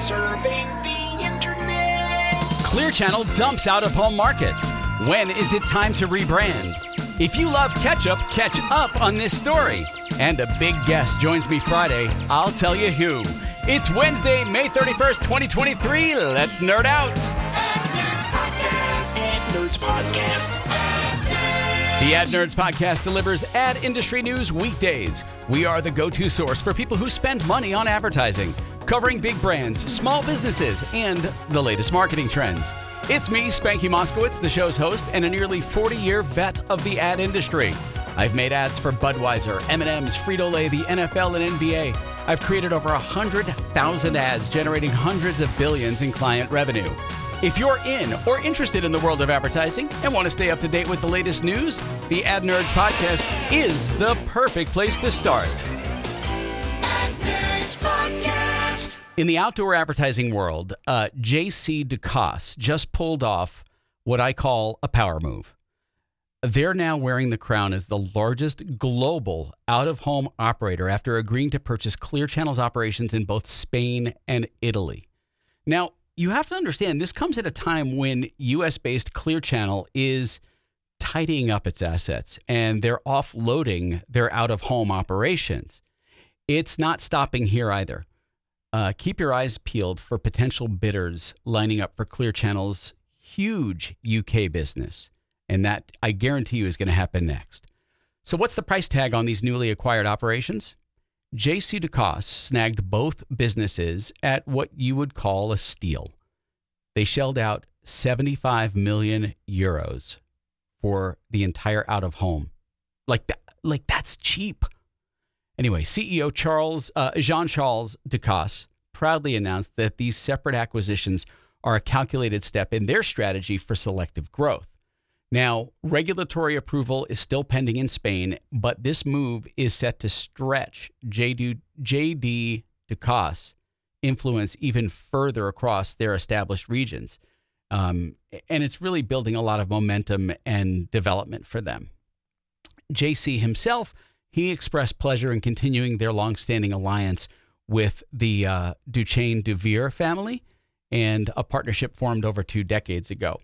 Serving the internet. Clear Channel dumps out-of-home markets. When is it time to rebrand? If you love ketchup, catch up on this story. And a big guest joins me Friday. I'll tell you who. It's Wednesday, May 31st, 2023. Let's nerd out. Nerds Podcast. The Ad Nerds Podcast delivers ad industry news weekdays. We are the go-to source for people who spend money on advertising, covering big brands, small businesses, and the latest marketing trends. It's me, Spanky Moskowitz, the show's host, and a nearly 40-year vet of the ad industry. I've made ads for Budweiser, M&M's, Frito-Lay, the NFL, and NBA. I've created over 100,000 ads, generating hundreds of billions in client revenue. If you're in or interested in the world of advertising and want to stay up to date with the latest news, the Ad Nerds Podcast is the perfect place to start. Ad Nerds Podcast. In the outdoor advertising world, JCDecaux just pulled off what I call a power move. They're now wearing the crown as the largest global out-of-home operator after agreeing to purchase Clear Channel's operations in both Spain and Italy. Now, you have to understand, this comes at a time when U.S.-based Clear Channel is tidying up its assets and they're offloading their out-of-home operations. It's not stopping here either. Keep your eyes peeled for potential bidders lining up for Clear Channel's huge UK business. And that, I guarantee you, is going to happen next. So what's the price tag on these newly acquired operations? JCDecaux snagged both businesses at what you would call a steal. They shelled out 75 million euros for the entire out-of-home. Like that's cheap. Anyway, CEO Jean-Charles Decaux proudly announced that these separate acquisitions are a calculated step in their strategy for selective growth. Now, regulatory approval is still pending in Spain, but this move is set to stretch JCDecaux' influence even further across their established regions. And it's really building a lot of momentum and development for them. JC himself, he expressed pleasure in continuing their longstanding alliance with the Duchesne de Vere family and a partnership formed over 2 decades ago.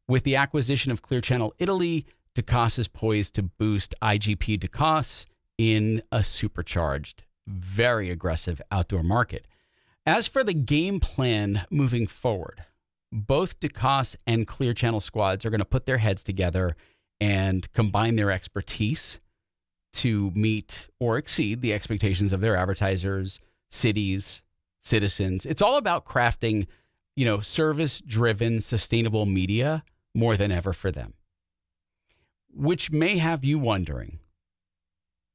With the acquisition of Clear Channel Italy, Decaux is poised to boost IGP Decaux in a supercharged, very aggressive outdoor market. As for the game plan moving forward, both Decaux and Clear Channel squads are going to put their heads together and combine their expertise to meet or exceed the expectations of their advertisers, cities, citizens. It's all about crafting, service-driven, sustainable media more than ever for them, which may have you wondering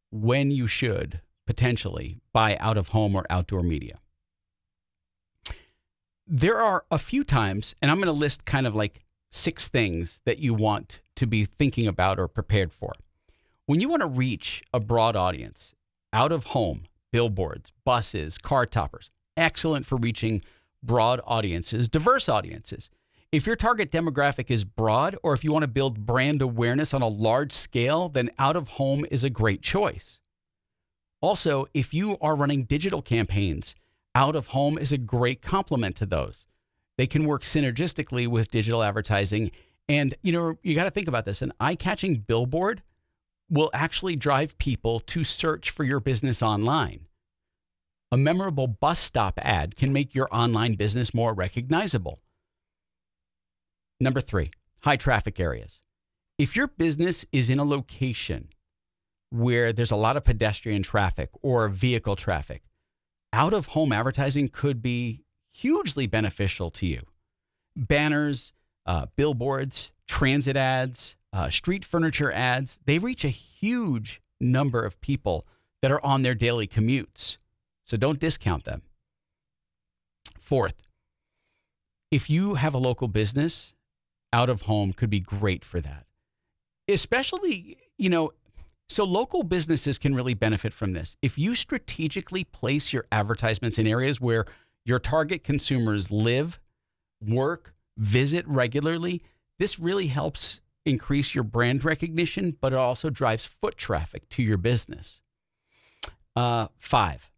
when you should potentially buy out-of-home or outdoor media. There are a few times, and I'm going to list kind of like 6 things that you want to be thinking about or prepared for. When you want to reach a broad audience, out-of-home, billboards, buses, car toppers, excellent for reaching broad audiences, diverse audiences. If your target demographic is broad, or if you want to build brand awareness on a large scale, then out-of-home is a great choice. Also, if you are running digital campaigns, out-of-home is a great complement to those. They can work synergistically with digital advertising. And, you got to think about this. An eye-catching billboard will actually drive people to search for your business online. A memorable bus stop ad can make your online business more recognizable. Number 3, high traffic areas. If your business is in a location where there's a lot of pedestrian traffic or vehicle traffic, out-of-home advertising could be hugely beneficial to you. Banners, billboards, transit ads, street furniture ads, they reach a huge number of people that are on their daily commutes. So don't discount them. 4th, if you have a local business, out-of-home could be great for that. Especially, so local businesses can really benefit from this. If you strategically place your advertisements in areas where your target consumers live, work, visit regularly, this really helps increase your brand recognition, but it also drives foot traffic to your business. 5,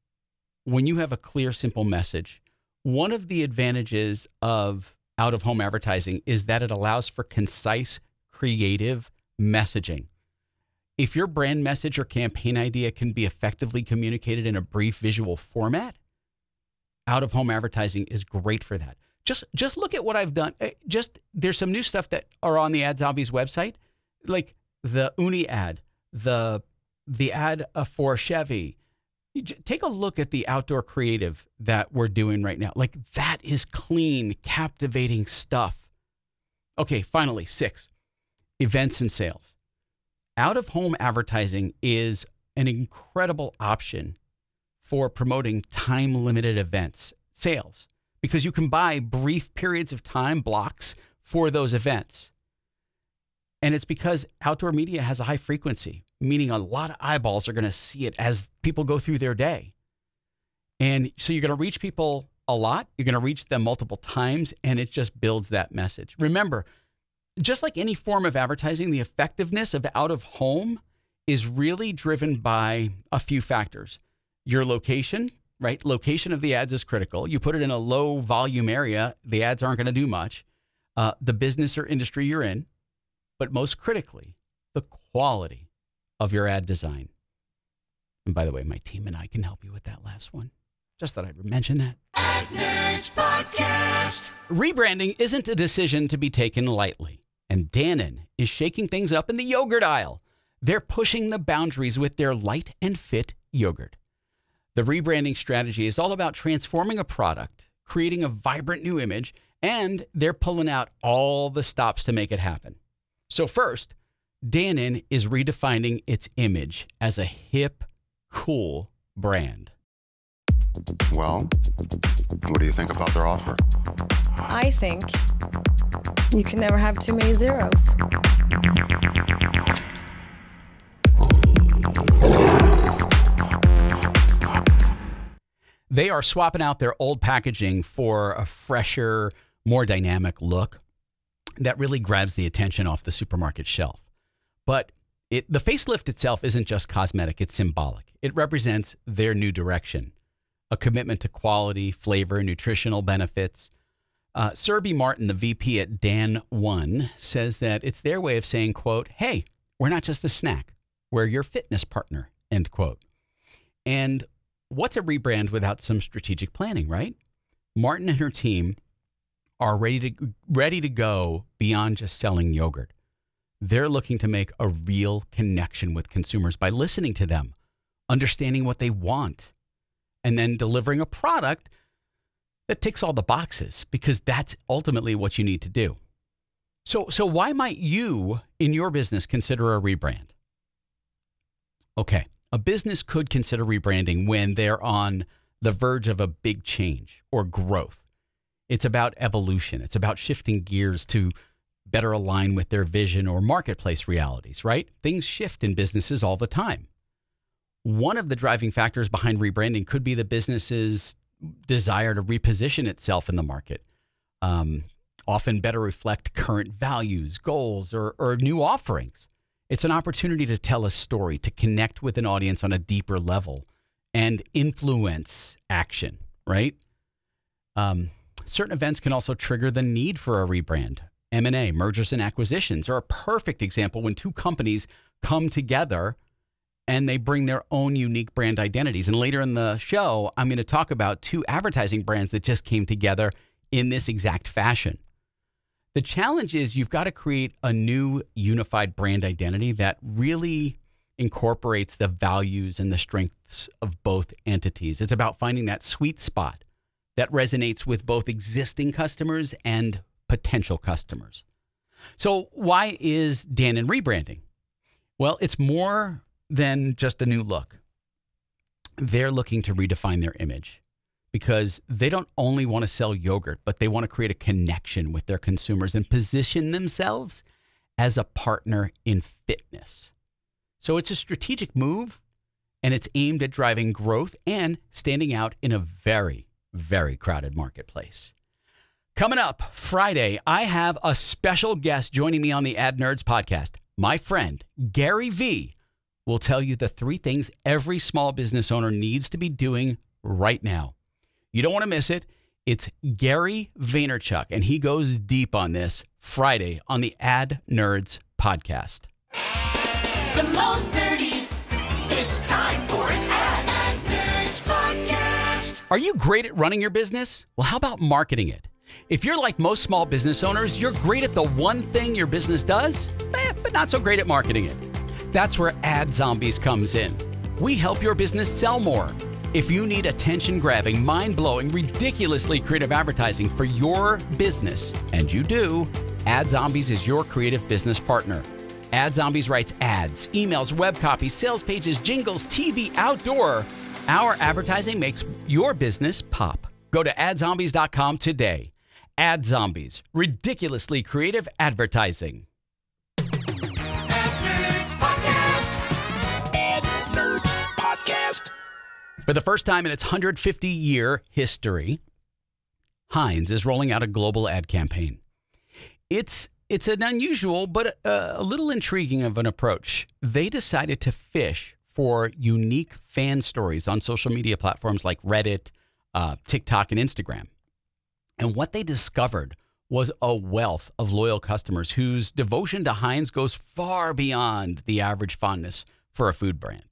when you have a clear, simple message, One of the advantages of out-of-home advertising is that it allows for concise, creative messaging. If your brand message or campaign idea can be effectively communicated in a brief visual format, out-of-home advertising is great for that. Just look at what I've done. There's some new stuff that are on the Ad Zombies website, like the Uni ad, the ad for Chevy. Take a look at the outdoor creative that we're doing right now. Like, that is clean, captivating stuff. Okay, finally, 6, events and sales. Out-of-home advertising is an incredible option for promoting time-limited events, sales, because you can buy brief periods of time blocks for those events. And it's because outdoor media has a high frequency, meaning a lot of eyeballs are going to see it as people go through their day. And so you're going to reach people a lot. You're going to reach them multiple times, and it just builds that message. Remember, just like any form of advertising, the effectiveness of out of home is really driven by a few factors. Your location, right? Location of the ads is critical. You put it in a low volume area, the ads aren't going to do much. The business or industry you're in, but most critically, the quality of your ad design. And by the way, my team and I can help you with that last one. Just thought I'd mention that. Ad Nerds Podcast. Rebranding isn't a decision to be taken lightly. And Dannon is shaking things up in the yogurt aisle. They're pushing the boundaries with their light and fit yogurt. The rebranding strategy is all about transforming a product, creating a vibrant new image, and they're pulling out all the stops to make it happen. So first, Dannon is redefining its image as a hip, cool brand. Well, what do you think about their offer? I think you can never have too many zeros. They are swapping out their old packaging for a fresher, more dynamic look that really grabs the attention off the supermarket shelf. But the facelift itself isn't just cosmetic, it's symbolic. It represents their new direction, a commitment to quality, flavor, nutritional benefits. Serby Martin, the VP at Dan1, says that it's their way of saying, quote, hey, we're not just a snack, we're your fitness partner, end quote. And what's a rebrand without some strategic planning, right? Martin and her team are ready to go beyond just selling yogurt. They're looking to make a real connection with consumers by listening to them, understanding what they want, and then delivering a product that ticks all the boxes, because that's ultimately what you need to do. So why might you in your business consider a rebrand? Okay, a business could consider rebranding when they're on the verge of a big change or growth. It's about evolution. It's about shifting gears to better align with their vision or marketplace realities, right? Things shift in businesses all the time. One of the driving factors behind rebranding could be the business's desire to reposition itself in the market, often better reflect current values, goals, or new offerings. It's an opportunity to tell a story, to connect with an audience on a deeper level and influence action, right? Certain events can also trigger the need for a rebrand. M&A, mergers and acquisitions, are a perfect example when two companies come together and they bring their own unique brand identities. And later in the show, I'm going to talk about two advertising brands that just came together in this exact fashion. The challenge is you've got to create a new unified brand identity that really incorporates the values and the strengths of both entities. It's about finding that sweet spot that resonates with both existing customers and potential customers. So why is Dannon rebranding? Well, it's more than just a new look. They're looking to redefine their image because they don't only want to sell yogurt, but they want to create a connection with their consumers and position themselves as a partner in fitness. So it's a strategic move, and it's aimed at driving growth and standing out in a very, very crowded marketplace. Coming up Friday, I have a special guest joining me on the Ad Nerds podcast. My friend, Gary V, will tell you the 3 things every small business owner needs to be doing right now. You don't want to miss it. It's Gary Vaynerchuk, and he goes deep on this Friday on the Ad Nerds podcast. The most nerdy. It's time for an Ad Nerds podcast. Are you great at running your business? Well, how about marketing it? If you're like most small business owners, you're great at the one thing your business does, but not so great at marketing it. That's where Ad Zombies comes in. We help your business sell more. If you need attention-grabbing, mind-blowing, ridiculously creative advertising for your business, and you do, Ad Zombies is your creative business partner. Ad Zombies writes ads, emails, web copy, sales pages, jingles, TV, outdoor. Our advertising makes your business pop. Go to adzombies.com today. Ad Zombies, ridiculously creative advertising. Ad Nerds podcast. Ad Nerds podcast. For the first time in its 150-year history, Heinz is rolling out a global ad campaign. It's an unusual but a little intriguing of an approach. They decided to fish for unique fan stories on social media platforms like Reddit, TikTok, and Instagram. And what they discovered was a wealth of loyal customers whose devotion to Heinz goes far beyond the average fondness for a food brand.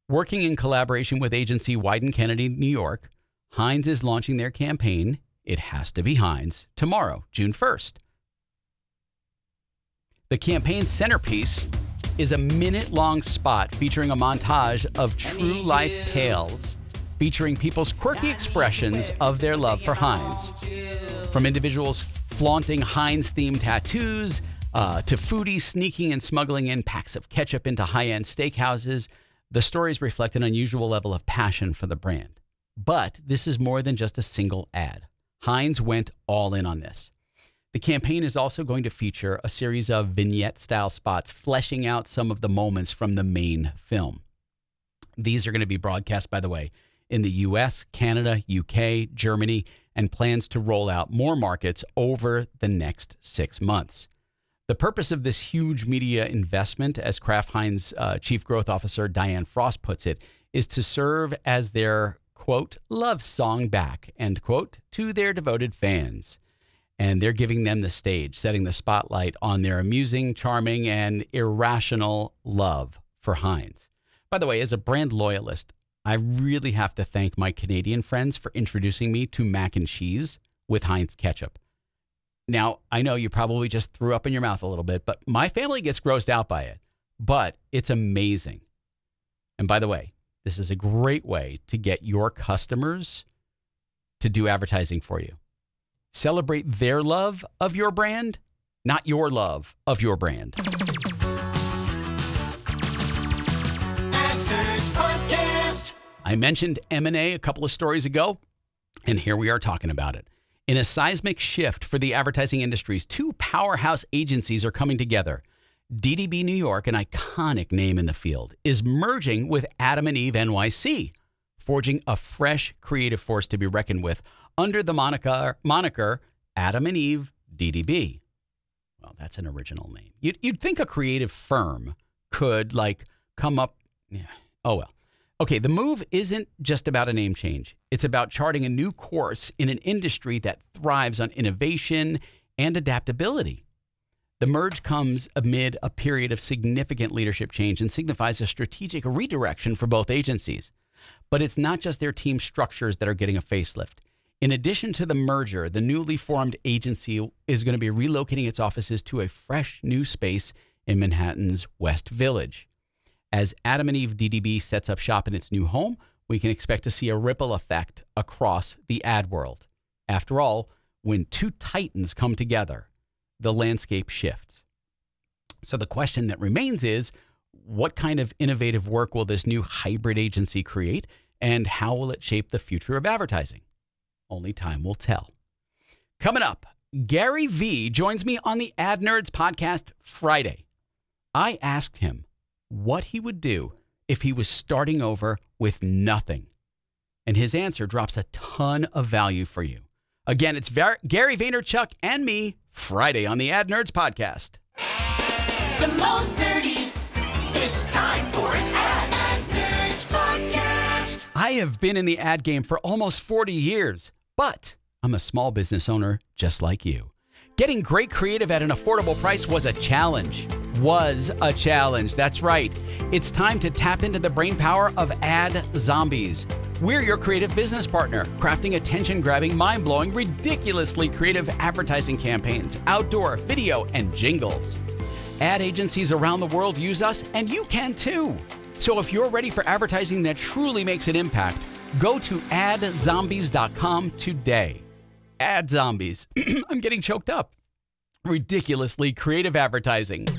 Working in collaboration with agency Wieden+Kennedy, New York, Heinz is launching their campaign, It Has to Be Heinz, tomorrow, June 1st. The campaign centerpiece is a minute-long spot featuring a montage of true-life tales featuring people's quirky expressions of their love for Heinz. From individuals flaunting Heinz-themed tattoos to foodies sneaking and smuggling in packs of ketchup into high-end steakhouses, the stories reflect an unusual level of passion for the brand. But this is more than just a single ad. Heinz went all in on this. The campaign is also going to feature a series of vignette-style spots fleshing out some of the moments from the main film. These are going to be broadcast, by the way, in the U.S., Canada, UK, Germany, and plans to roll out more markets over the next 6 months. The purpose of this huge media investment, as Kraft Heinz Chief Growth Officer Diane Frost puts it, is to serve as their, quote, love song back, end quote, to their devoted fans. And they're giving them the stage, setting the spotlight on their amusing, charming, and irrational love for Heinz. By the way, as a brand loyalist, I really have to thank my Canadian friends for introducing me to mac and cheese with Heinz ketchup. Now, I know you probably just threw up in your mouth a little bit, but my family gets grossed out by it. But it's amazing. And by the way, this is a great way to get your customers to do advertising for you. Celebrate their love of your brand, not your love of your brand. Ad Nerds podcast. I mentioned M&A a couple of stories ago, and here we are talking about it. In a seismic shift for the advertising industries, two powerhouse agencies are coming together. DDB New York, an iconic name in the field, is merging with Adam Eve NYC, forging a fresh creative force to be reckoned with under the moniker Adam Eve DDB. Well, that's an original name. You'd think a creative firm could come up. Yeah. Oh, well. Okay, the move isn't just about a name change. It's about charting a new course in an industry that thrives on innovation and adaptability. The merge comes amid a period of significant leadership change and signifies a strategic redirection for both agencies. But it's not just their team structures that are getting a facelift. In addition to the merger, the newly formed agency is going to be relocating its offices to a fresh new space in Manhattan's West Village. As Adam Eve DDB sets up shop in its new home, we can expect to see a ripple effect across the ad world. After all, when two titans come together, the landscape shifts. So the question that remains is, what kind of innovative work will this new hybrid agency create, and how will it shape the future of advertising? Only time will tell. Coming up, Gary V joins me on the Ad Nerds podcast Friday. I asked him what he would do if he was starting over with nothing. And his answer drops a ton of value for you. Again, it's Gary Vaynerchuk and me, Friday on the Ad Nerds podcast. The most nerdy. It's time for an Ad Nerds podcast. I have been in the ad game for almost 40 years. But I'm a small business owner just like you. Getting great creative at an affordable price was a challenge. That's right. It's time to tap into the brain power of Ad Zombies. We're your creative business partner, crafting attention-grabbing, mind-blowing, ridiculously creative advertising campaigns, outdoor, video, and jingles. Ad agencies around the world use us, and you can too. So if you're ready for advertising that truly makes an impact, go to AdZombies.com today. Ad Zombies. I'm getting choked up. Ridiculously creative advertising. Ad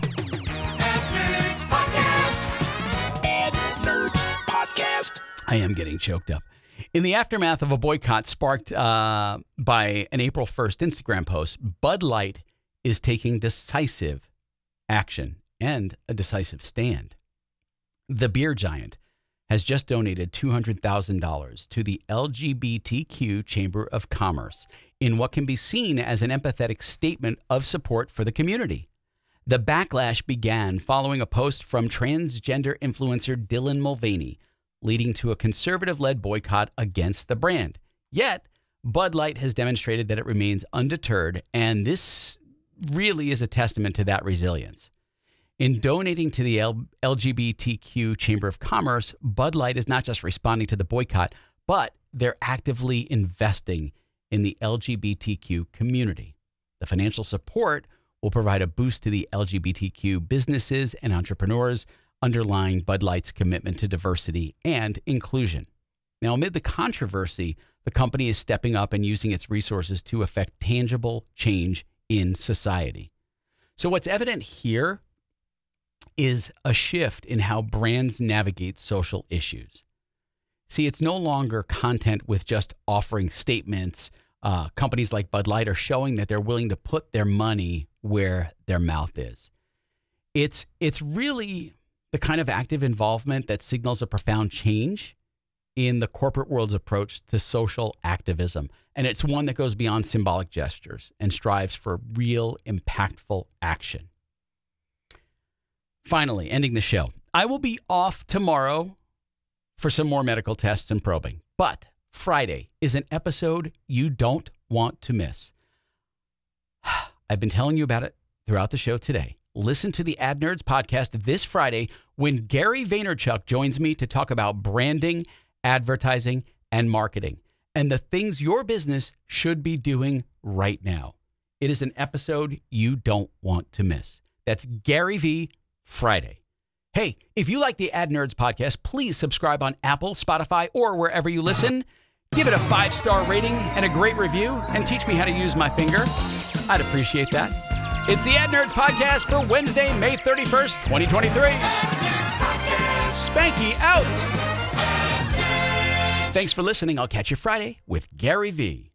Nerds Podcast. Ad Nerds Podcast. I am getting choked up. In the aftermath of a boycott sparked by an April 1st Instagram post, Bud Light is taking decisive action and a decisive stand. The beer giant has just donated $200,000 to the LGBTQ Chamber of Commerce in what can be seen as an empathetic statement of support for the community. The backlash began following a post from transgender influencer Dylan Mulvaney, leading to a conservative-led boycott against the brand. Yet, Bud Light has demonstrated that it remains undeterred, and this really is a testament to that resilience. In donating to the LGBTQ Chamber of Commerce, Bud Light is not just responding to the boycott, but they're actively investing in the LGBTQ community. The financial support will provide a boost to the LGBTQ businesses and entrepreneurs, underlying Bud Light's commitment to diversity and inclusion. Now, amid the controversy, the company is stepping up and using its resources to affect tangible change in society. So what's evident here is a shift in how brands navigate social issues. See, it's no longer content with just offering statements. Companies like Bud Light are showing that they're willing to put their money where their mouth is. It's really the kind of active involvement that signals a profound change in the corporate world's approach to social activism. And it's one that goes beyond symbolic gestures and strives for real, impactful action. Finally, ending the show. I will be off tomorrow for some more medical tests and probing, but Friday is an episode you don't want to miss. I've been telling you about it throughout the show today. Listen to the Ad Nerds podcast this Friday when Gary Vaynerchuk joins me to talk about branding, advertising, and marketing, and the things your business should be doing right now. It is an episode you don't want to miss. That's Gary V. Friday. Hey, if you like the Ad Nerds podcast, please subscribe on Apple, Spotify, or wherever you listen. Give it a 5-star rating and a great review, and teach me how to use my finger. I'd appreciate that. It's the Ad Nerds podcast for Wednesday, May 31st, 2023. Spanky out. Thanks for listening. I'll catch you Friday with Gary V.